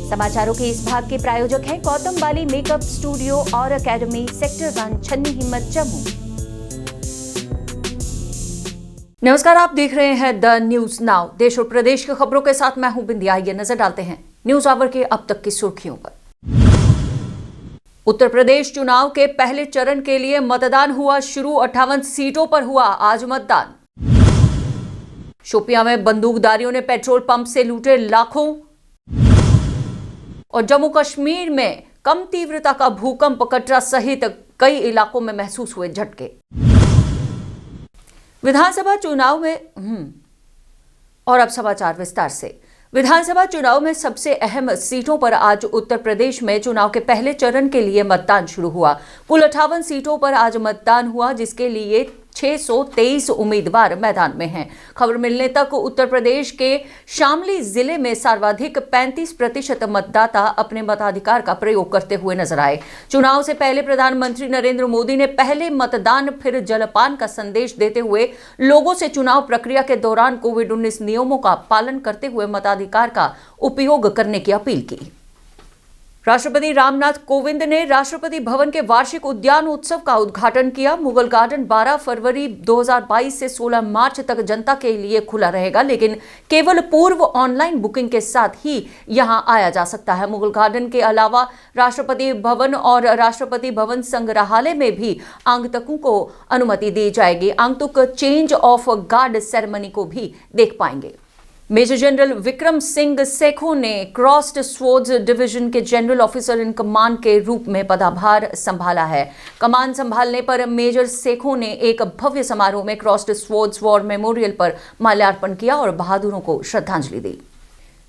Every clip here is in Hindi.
समाचारों के इस भाग के प्रायोजक हैं गौतम बाली मेकअप स्टूडियो और एकेडमी, सेक्टर 1, छन्नी हिम्मत, जम्मू। नमस्कार, आप देख रहे हैं द न्यूज नाउ। देश और प्रदेश की खबरों के साथ मैं हूं बिंदिया। ये नजर डालते हैं न्यूज आवर के अब तक की सुर्खियों पर। उत्तर प्रदेश चुनाव के पहले चरण के लिए मतदान हुआ शुरू। 58 सीटों पर हुआ आज मतदान। शोपियां में बंदूकधारियों ने पेट्रोल पंप से लूटे लाखों। और जम्मू कश्मीर में कम तीव्रता का भूकंप, कटरा सहित कई इलाकों में महसूस हुए झटके। विधानसभा चुनाव में और अब समाचार विस्तार से। विधानसभा चुनाव में सबसे अहम सीटों पर आज उत्तर प्रदेश में चुनाव के पहले चरण के लिए मतदान शुरू हुआ। कुल 58 सीटों पर आज मतदान हुआ, जिसके लिए 623 उम्मीदवार मैदान में हैं। खबर मिलने तक उत्तर प्रदेश के शामली जिले में सर्वाधिक 35% मतदाता अपने मताधिकार का प्रयोग करते हुए नजर आए। चुनाव से पहले प्रधानमंत्री नरेंद्र मोदी ने पहले मतदान फिर जलपान का संदेश देते हुए लोगों से चुनाव प्रक्रिया के दौरान कोविड-19 नियमों का पालन करते हुए मताधिकार का उपयोग करने की अपील की। राष्ट्रपति रामनाथ कोविंद ने राष्ट्रपति भवन के वार्षिक उद्यान उत्सव का उद्घाटन किया। मुगल गार्डन 12 फरवरी 2022 से 16 मार्च तक जनता के लिए खुला रहेगा, लेकिन केवल पूर्व ऑनलाइन बुकिंग के साथ ही यहां आया जा सकता है। मुगल गार्डन के अलावा राष्ट्रपति भवन और राष्ट्रपति भवन संग्रहालय में भी आगंतुकों को अनुमति दी जाएगी। आगंतुक चेंज ऑफ गार्ड सेरेमनी को भी देख पाएंगे। मेजर जनरल विक्रम सिंह सेखों ने क्रॉस्ड स्वॉर्ड्स डिवीजन के जनरल ऑफिसर इन कमांड के रूप में पदभार संभाला है। कमान संभालने पर मेजर सेखों ने एक भव्य समारोह में क्रॉस्ड स्वॉर्ड्स वॉर मेमोरियल पर माल्यार्पण किया और बहादुरों को श्रद्धांजलि दी।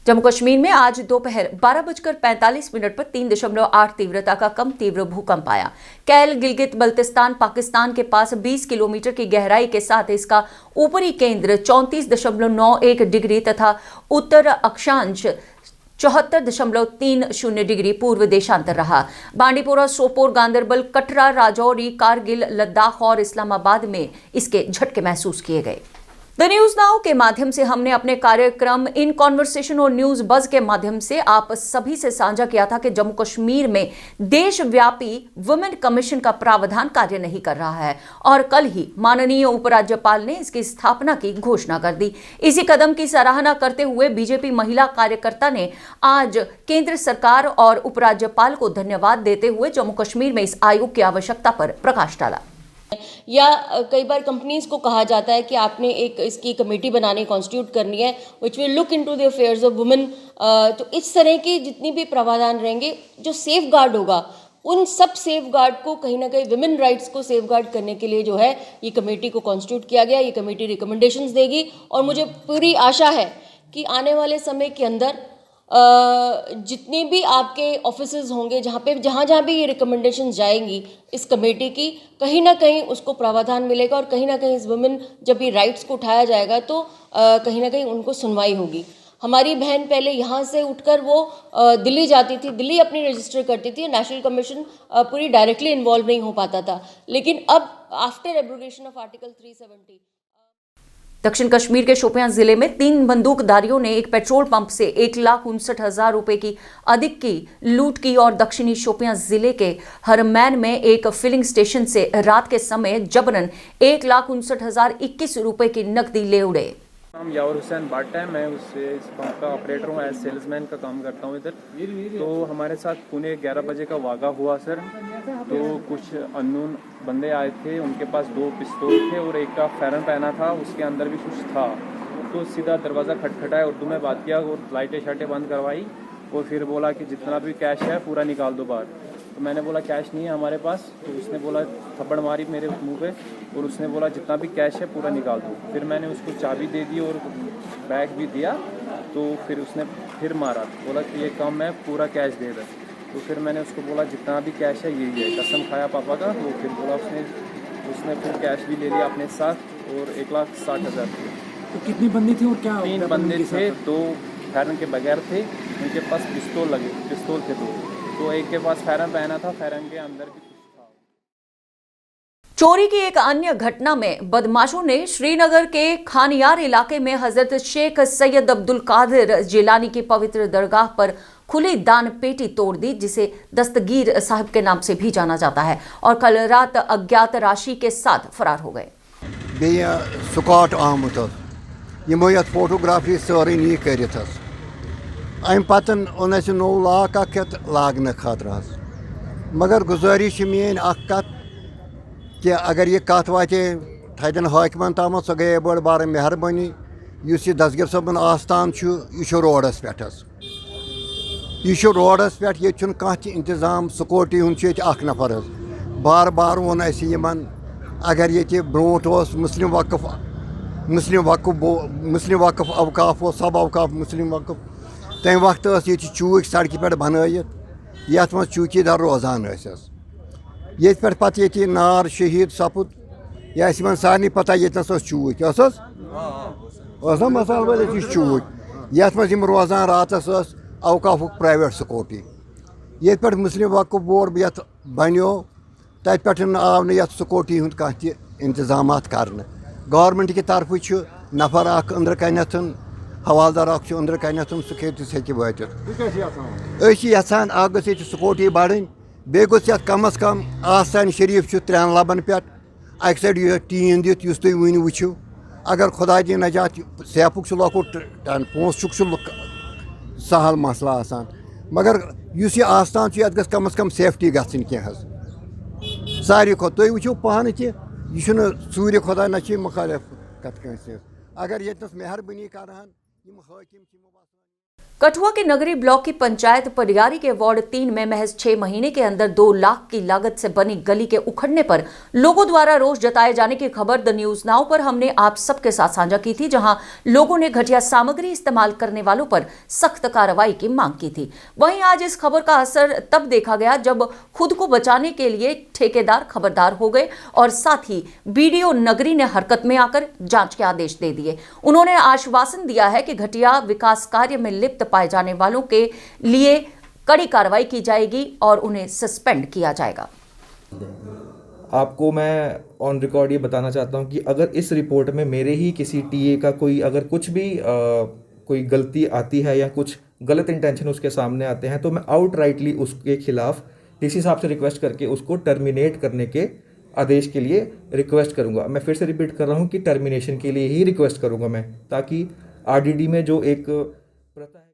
जम्मू कश्मीर में आज दोपहर 12:45 पर 3.8 तीव्रता का कम तीव्र भूकंप आया। कैल गिलगित बल्तिस्तान पाकिस्तान के पास 20 किलोमीटर की गहराई के साथ इसका ऊपरी केंद्र 34.91 डिग्री तथा उत्तर अक्षांश 74.30 डिग्री पूर्व देशांतर रहा। बांडीपोरा, सोपोर, गांदरबल, कटरा, राजौरी, कारगिल, लद्दाख और इस्लामाबाद में इसके झटके महसूस किए गए। द न्यूज नाउ के माध्यम से हमने अपने कार्यक्रम इन कॉन्वर्सेशन और न्यूज बज के माध्यम से आप सभी से साझा किया था कि जम्मू कश्मीर में देशव्यापी वुमेन कमीशन का प्रावधान कार्य नहीं कर रहा है और कल ही माननीय उपराज्यपाल ने इसकी स्थापना की घोषणा कर दी। इसी कदम की सराहना करते हुए बीजेपी महिला कार्यकर्ता ने आज केंद्र सरकार और उपराज्यपाल को धन्यवाद देते हुए जम्मू कश्मीर में इस आयोग की आवश्यकता पर प्रकाश डाला। या कई बार कंपनीज को कहा जाता है कि आपने एक इसकी कमेटी बनानी, कॉन्स्टिट्यूट करनी है, which will look into the affairs of women. तो इस तरह की जितनी भी प्रावधान रहेंगे, जो सेफ गार्ड होगा, उन सब सेफ गार्ड को कहीं ना कहीं वुमेन राइट्स को सेफ गार्ड करने के लिए जो है ये कमेटी को कॉन्स्टिट्यूट किया गया। ये कमेटी रिकमेंडेशंस देगी और मुझे पूरी आशा है कि आने वाले समय के अंदर जितने भी आपके ऑफिसेज होंगे, जहाँ भी ये रिकमेंडेशन जाएंगी इस कमेटी की, कहीं ना कहीं उसको प्रावधान मिलेगा और कहीं ना कहीं इस वुमेन जब ये राइट्स को उठाया जाएगा तो कहीं ना कहीं उनको सुनवाई होगी। हमारी बहन पहले यहाँ से उठकर वो दिल्ली जाती थी, दिल्ली अपनी रजिस्टर करती थी, नेशनल कमीशन पूरी डायरेक्टली इन्वॉल्व नहीं हो पाता था। लेकिन अब आफ्टर एब्रोगेशन ऑफ आर्टिकल 370 दक्षिण कश्मीर के शोपियां जिले में 3 बंदूकधारियों ने एक पेट्रोल पंप से 1,59,000 रुपए की अधिक की लूट की और दक्षिणी शोपियां जिले के हरमैन में एक फिलिंग स्टेशन से रात के समय जबरन 1,59,021 रुपए की नकदी ले उड़े। नाम यावर हुसैन बाटा है। मैं उससे इस पंप का ऑपरेटर हूँ, एज सेल्समैन का काम करता हूँ इधर। तो हमारे साथ पुणे 11 बजे का वाक़ा हुआ सर। तो कुछ अननोन बंदे आए थे, उनके पास 2 पिस्तौल थे और एक का फैरन पहना था, उसके अंदर भी कुछ था। तो सीधा दरवाज़ा खटखटाया, उर्दू में बात किया और लाइटें शाइटें बंद करवाई और फिर बोला कि जितना भी कैश है पूरा निकाल दो बाहर। तो मैंने बोला कैश नहीं है हमारे पास। तो उसने बोला, थप्पड़ मारी मेरे मुंह पे और उसने बोला जितना भी कैश है पूरा निकाल दो। फिर मैंने उसको चाबी दे दी और बैग भी दिया। तो फिर उसने फिर मारा, बोला कि ये काम मैं पूरा कैश दे दे। तो फिर मैंने उसको बोला जितना भी कैश है यही है, कसम खाया पापा का। तो फिर बोला उसने फिर कैश भी ले लिया अपने साथ और 1,60,000 थे। तो कितनी बंदी थी और क्या? 3 बंदे थे, 2 फैरन के बगैर थे, उनके पास पिस्तौल थे 2। तो एक के पास फैरन पहना था, फैरन के अंदर भी कुछ था। चोरी की एक अन्य घटना में बदमाशों ने श्रीनगर के खानियार इलाके में हजरत शेख सैयद अब्दुल कादिर जिलानी की पवित्र दरगाह पर खुली दान पेटी तोड़ दी, जिसे दस्तगीर साहब के नाम से भी जाना जाता है, और कल रात अज्ञात राशि के साथ फरार हो गए। स्कॉट आमुत यमो ये फोटोग्राफी सारी नी कर अम पतन ओन नो लाक लागन खतर, मगर गुजारिश मेन कत कि अगर ये कत वाते थदन हाकिमन तम सो गए बड़ बार मेहरबानी। इस दस्तगीर सबन आस्थान यह रोडस पे यह रोडस पे ये कह इंतजाम सिक्योरिटी हूँ नफर बार बार वोन अगर ये ब्रोट मुस्लिम वक्फ अवकाफ सब अवकाफ मुस्लिम वक्फ तम वक्त ये चूक सड़क पे बनत ये मज चौकीदार रोजान ये पे नार शहीद सपुद यह सारे पता ये चूक मसाल वाल चूक ये मज रोजान रातस अवकाफ प्राइवेट सिक्योरिटी ये पे मुस्लिम वक्फ बोर्ड ये बनो तत पे आव न सिक्योरिटी हूँ कह इंतजाम कर गवर्नमेंट की तरफ नफर अंदर कनथ हवालदार अंदर कनथ सह वात यहान गई सिक्योरिटी बढ़ बे कम अज़ कम आस्थान शरीफ 3 लबन पे अक साइड यह टीन दित तुम वन वो अगर खुदा दी नजात सेफुक लकुट पोस सहल मसला आसान, मगर इस यह आस्थान ये कम अज़ कम सेफ्टी गई कह सारे खुद तुम वो पान यह सूर्य खुदा न मुखालिफ कत अगर ये मेहरबानी कर कठुआ के नगरी ब्लॉक की पंचायत परियारी के वार्ड 3 में महज 6 महीने के अंदर 2 लाख की लागत से बनी गली के उखड़ने पर लोगों द्वारा रोष जताए जाने की खबर द न्यूज नाउ पर हमने आप सबके साथ साझा की थी, जहां लोगों ने घटिया सामग्री इस्तेमाल करने वालों पर सख्त कार्रवाई की मांग की थी। वहीं आज इस खबर का असर तब देखा गया जब खुद को बचाने के लिए ठेकेदार खबरदार हो गए और साथ ही बीडीओ नगरी ने हरकत में आकर जांच के आदेश दे दिए। उन्होंने आश्वासन दिया है कि घटिया विकास कार्य में लिप्त पाए जाने वालों के लिए कड़ी कार्रवाई की जाएगी और उन्हें सस्पेंड किया जाएगा। आपको मैं ऑन रिकॉर्ड ये बताना चाहता हूं कि अगर इस रिपोर्ट में मेरे ही किसी टीए का कोई अगर कुछ भी कोई गलती आती है या कुछ गलत इंटेंशन उसके सामने आते हैं तो मैं आउटराइटली उसके खिलाफ डीसी साहब से रिक्वेस्ट करके उसको टर्मिनेट करने के आदेश के लिए रिक्वेस्ट करूंगा। मैं फिर से रिपीट कर रहा हूं कि टर्मिनेशन के लिए ही रिक्वेस्ट करूंगा मैं, ताकि आरडीडी में जो एक प्रथा है।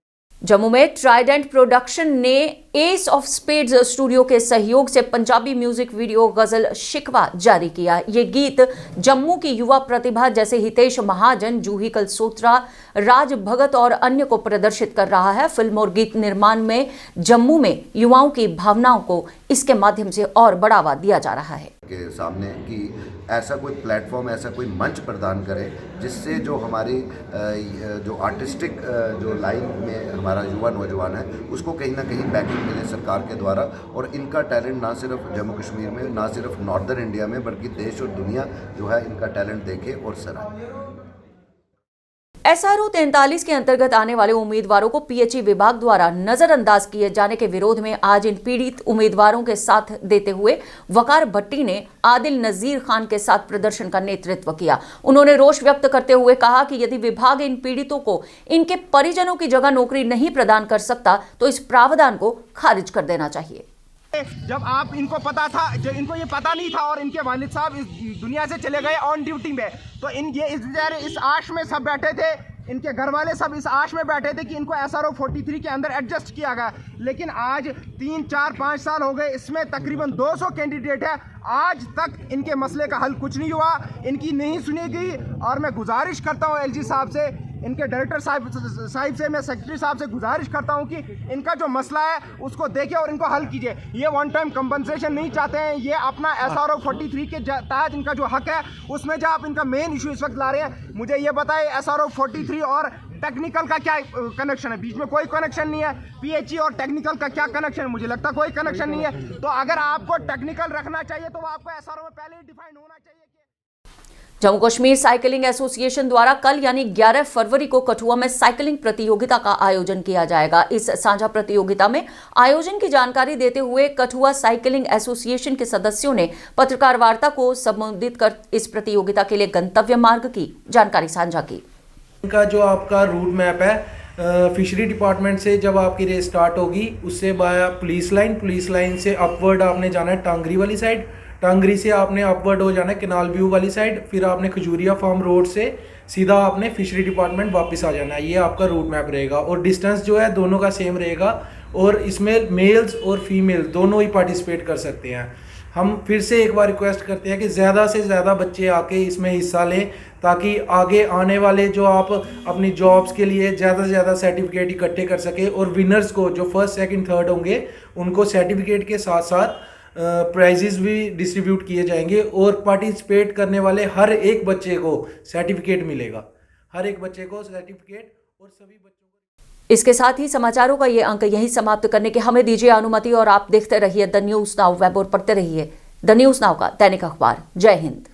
जम्मू में ट्राइडेंट प्रोडक्शन ने एस ऑफ स्पेड्स स्टूडियो के सहयोग से पंजाबी म्यूजिक वीडियो गजल शिकवा जारी किया। ये गीत जम्मू की युवा प्रतिभा जैसे हितेश महाजन, जूही कलसोत्रा, राज भगत और अन्य को प्रदर्शित कर रहा है। फिल्म और गीत निर्माण में जम्मू में युवाओं की भावनाओं को इसके माध्यम से और बढ़ावा दिया जा रहा है के सामने कि ऐसा कोई प्लेटफॉर्म, ऐसा कोई मंच प्रदान करे जिससे जो हमारी जो आर्टिस्टिक जो लाइन में हमारा युवा नौजवान है उसको कहीं ना कहीं बैकिंग मिले सरकार के द्वारा, और इनका टैलेंट ना सिर्फ जम्मू कश्मीर में, ना सिर्फ नॉर्दर्न इंडिया में, बल्कि देश और दुनिया जो है इनका टैलेंट देखे और सराहे। SRO 43 के अंतर्गत आने वाले उम्मीदवारों को PHE विभाग द्वारा नजरअंदाज किए जाने के विरोध में आज इन पीड़ित उम्मीदवारों के साथ देते हुए वकार भट्टी ने आदिल नजीर खान के साथ प्रदर्शन का नेतृत्व किया। उन्होंने रोष व्यक्त करते हुए कहा कि यदि विभाग इन पीड़ितों को इनके परिजनों की जगह नौकरी नहीं प्रदान कर सकता तो इस प्रावधान को खारिज कर देना चाहिए। जब आप इनको पता था, जो इनको ये पता नहीं था और इनके वालिद साहब इस दुनिया से चले गए ऑन ड्यूटी में, तो इस आश में सब बैठे थे, इनके घर वाले सब इस आश में बैठे थे कि इनको SRO 43 के अंदर एडजस्ट किया गया। लेकिन आज 3, 4, 5 साल हो गए, इसमें तकरीबन 200 कैंडिडेट है, आज तक इनके मसले का हल कुछ नहीं हुआ, इनकी नहीं सुनी गई। और मैं गुजारिश करता हूँ LG साहब से, इनके डायरेक्टर साहब से, मैं सेक्रेटरी साहब से गुजारिश करता हूं कि इनका जो मसला है उसको देखें और इनको हल कीजिए। ये वन टाइम कंपनसेशन नहीं चाहते हैं, ये अपना SRO 43 के तहत इनका जो हक है उसमें जो आप इनका मेन इशू इस वक्त ला रहे हैं, मुझे ये बताएं SRO 43 और टेक्निकल का क्या कनेक्शन है? बीच में कोई कनेक्शन नहीं है। PHE और टेक्निकल का क्या कनेक्शन है? मुझे लगता कोई कनेक्शन नहीं है। तो अगर आपको टेक्निकल रखना चाहिए तो आपको SRO में पहले ही डिफाइंड होना चाहिए। जम्मू कश्मीर साइकिलिंग एसोसिएशन द्वारा कल यानी 11 फरवरी को कठुआ में साइकिलिंग प्रतियोगिता का आयोजन किया जाएगा। इस साझा प्रतियोगिता में आयोजन की जानकारी देते हुए कठुआ साइकिलिंग एसोसिएशन के सदस्यों ने पत्रकार वार्ता को संबोधित कर इस प्रतियोगिता के लिए गंतव्य मार्ग की जानकारी साझा की। इनका जो आपका रूट मैप है फिशरी डिपार्टमेंट से जब आपकी रेस स्टार्ट होगी उससे बाया पुलिस लाइन से अपवर्ड आपने जाना है टांगरी वाली साइड, टांगरी से आपने अपवर्ड हो जाना है केनाल व्यू वाली साइड, फिर आपने खजूरिया फार्म रोड से सीधा आपने फिशरी डिपार्टमेंट वापस आ जाना है। ये आपका रूट मैप रहेगा और डिस्टेंस जो है दोनों का सेम रहेगा और इसमें मेल्स और फीमेल दोनों ही पार्टिसिपेट कर सकते हैं। हम फिर से एक बार रिक्वेस्ट करते हैं कि ज़्यादा से ज़्यादा बच्चे आके इसमें हिस्सा लें ताकि आगे आने वाले जो आप अपनी जॉब्स के लिए ज़्यादा से ज़्यादा सर्टिफिकेट इकट्ठे कर सके और विनर्स को जो फर्स्ट सेकंड थर्ड होंगे उनको सर्टिफिकेट के साथ साथ प्राइजेस भी डिस्ट्रीब्यूट किए जाएंगे और पार्टिसिपेट करने वाले हर एक बच्चे को सर्टिफिकेट मिलेगा, हर एक बच्चे को सर्टिफिकेट और सभी बच्चों को। इसके साथ ही समाचारों का ये अंक यहीं समाप्त करने की हमें दीजिए अनुमति और आप देखते रहिए द न्यूज़ नाउ वेब और पढ़ते रहिए द न्यूज़ नाउ का दैनिक अखबार। जय हिंद।